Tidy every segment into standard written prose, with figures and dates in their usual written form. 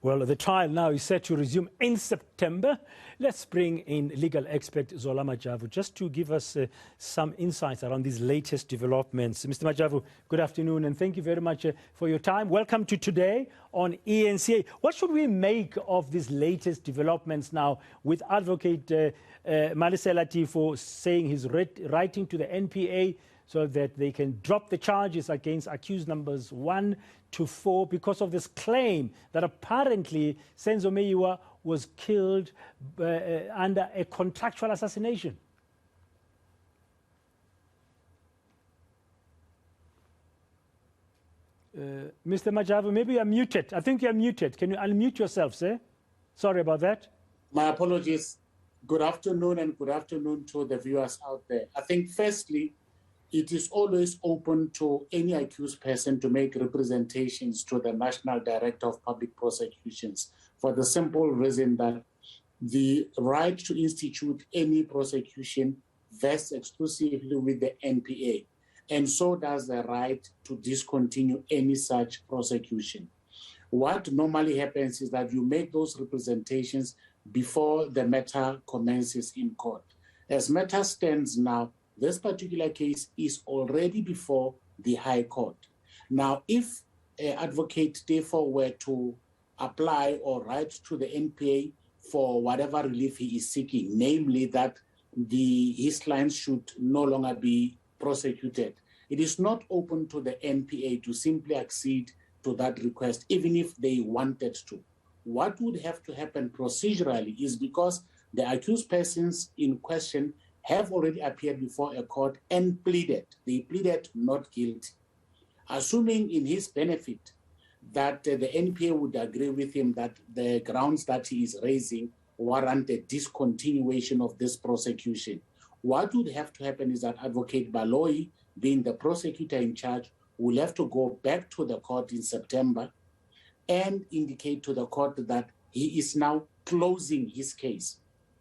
Well, the trial now is set to resume in September. Let's bring in legal expert Zola Majavu just to give us some insights around these latest developments. Mr. Majavu, good afternoon and thank you very much for your time. Welcome to Today on eNCA. What should we make of these latest developments now with Advocate Malesela Teffo saying he's writing to the NPA so that they can drop the charges against accused numbers 1 to 4 because of this claim that apparently Senzo Meyiwa was killed under a contractual assassination? Mr. Majavu, maybe you're muted. I think you're muted. Can you unmute yourself, sir? Sorry about that. My apologies. Good afternoon and good afternoon to the viewers out there. I think firstly, it is always open to any accused person to make representations to the National Director of Public Prosecutions for the simple reason that the right to institute any prosecution vests exclusively with the NPA, and so does the right to discontinue any such prosecution. What normally happens is that you make those representations before the matter commences in court. As matter stands now, this particular case is already before the High Court. Now, if Advocate Teffo were to apply or write to the NPA for whatever relief he is seeking, namely that his clients should no longer be prosecuted, it is not open to the NPA to simply accede to that request, even if they wanted to. What would have to happen procedurally is because the accused persons in question have already appeared before a court and pleaded. They pleaded not guilty. Assuming in his benefit that the NPA would agree with him that the grounds that he is raising warrant a discontinuation of this prosecution, what would have to happen is that Advocate Baloyi, being the prosecutor in charge, will have to go back to the court in September and indicate to the court that he is now closing his case.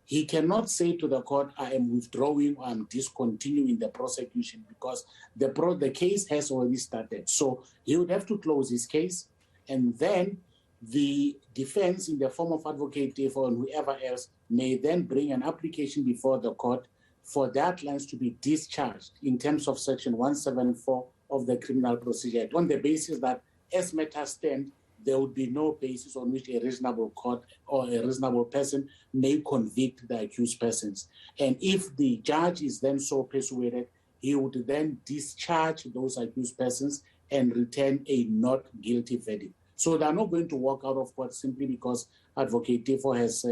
He cannot say to the court, I am withdrawing or I'm discontinuing the prosecution because the case has already started. So he would have to close his case, and then the defense in the form of Advocate Teffo and whoever else may then bring an application before the court for their clients to be discharged in terms of Section 174 of the Criminal Procedure Act on the basis that as matters stand, there would be no basis on which a reasonable court or a reasonable person may convict the accused persons. And if the judge is then so persuaded, he would then discharge those accused persons and return a not guilty verdict. So they're not going to walk out of court simply because Advocate Teffo has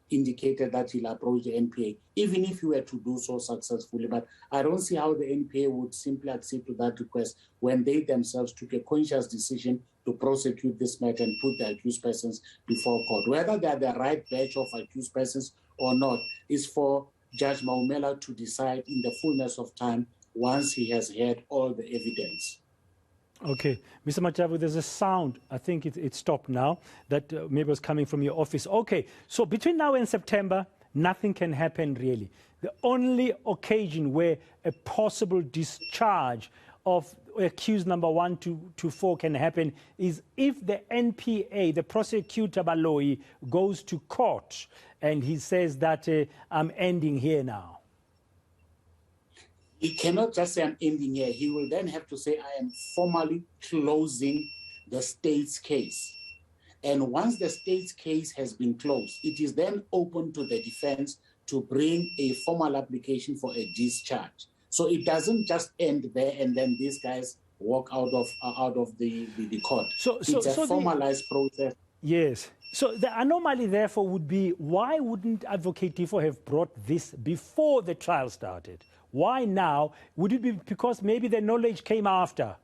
indicated that he'll approach the NPA, even if he were to do so successfully. But I don't see how the NPA would simply accede to that request when they themselves took a conscious decision to prosecute this matter and put the accused persons before court. Whether they're the right batch of accused persons or not is for Judge Maumela to decide in the fullness of time once he has heard all the evidence. Okay. Mr. Majavu, there's a sound, I think it stopped now, that maybe was coming from your office. Okay, so between now and September, nothing can happen really. The only occasion where a possible discharge of accused number 1 to 4 can happen is if the NPA, the prosecutor Baloyi, goes to court and he says that I'm ending here now. He cannot just say I'm ending here. He will then have to say I am formally closing the state's case. And once the state's case has been closed, it is then open to the defense to bring a formal application for a discharge. So it doesn't just end there and then these guys walk out of the court. It's a formalized process. Yes. So the anomaly, therefore, would be why wouldn't Advocate Teffo have brought this before the trial started? Why now? Would it be because maybe the knowledge came after?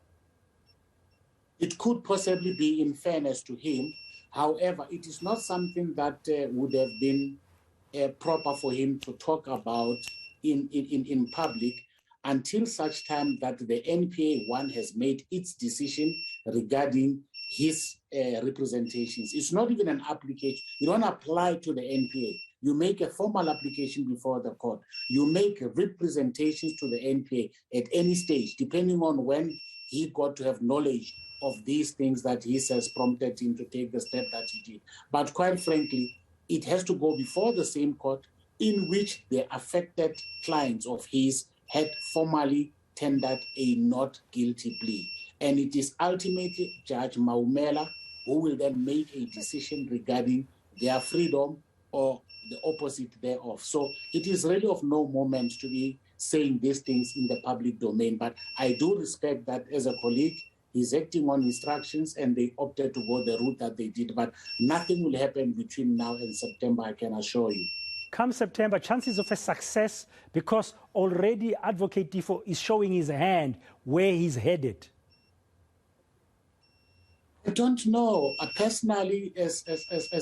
It could possibly be in fairness to him. However, it is not something that would have been proper for him to talk about in public until such time that the NPA one has made its decision regarding his representations. It's not even an application. You don't apply to the NPA. You make a formal application before the court. You make representations to the NPA at any stage, depending on when he got to have knowledge of these things that he says prompted him to take the step that he did. But quite frankly, it has to go before the same court in which the affected clients of his had formally tendered a not guilty plea. And it is ultimately Judge Maumela who will then make a decision regarding their freedom or the opposite thereof. So it is really of no moment to be saying these things in the public domain. But I do respect that as a colleague, he's acting on instructions and they opted to go the route that they did. But nothing will happen between now and September, I can assure you. Come September, chances of a success, because already Advocate Teffo is showing his hand where he's headed. I don't know. Personally, as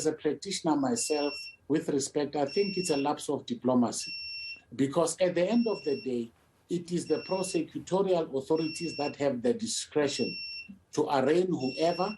a practitioner myself, with respect, I think it's a lapse of diplomacy. Because at the end of the day, it is the prosecutorial authorities that have the discretion to arraign whoever.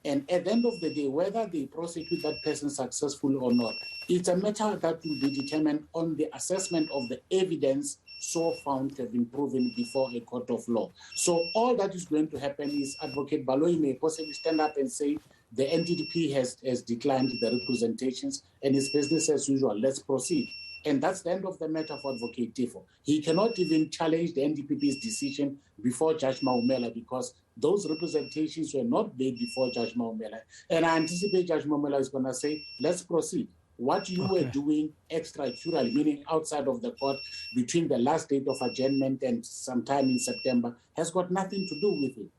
And at the end of the day, whether they prosecute that person successful or not, it's a matter that will be determined on the assessment of the evidence so found to have been proven before a court of law. So all that is going to happen is Advocate Baloyi may possibly stand up and say the NDDP has declined the representations and it's business as usual, let's proceed. And that's the end of the matter for Advocate Teffo. He cannot even challenge the NDPP's decision before Judge Maumela because those representations were not made before Judge Maumela. And I anticipate Judge Maumela is going to say, let's proceed. What you were doing extrajudicially, meaning outside of the court, between the last date of adjournment and sometime in September, has got nothing to do with it.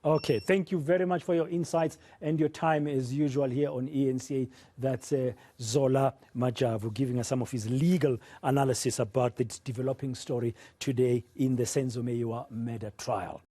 Okay, thank you very much for your insights and your time as usual here on eNCA. That's Zola Majavu giving us some of his legal analysis about this developing story today in the Senzo Meyiwa murder trial.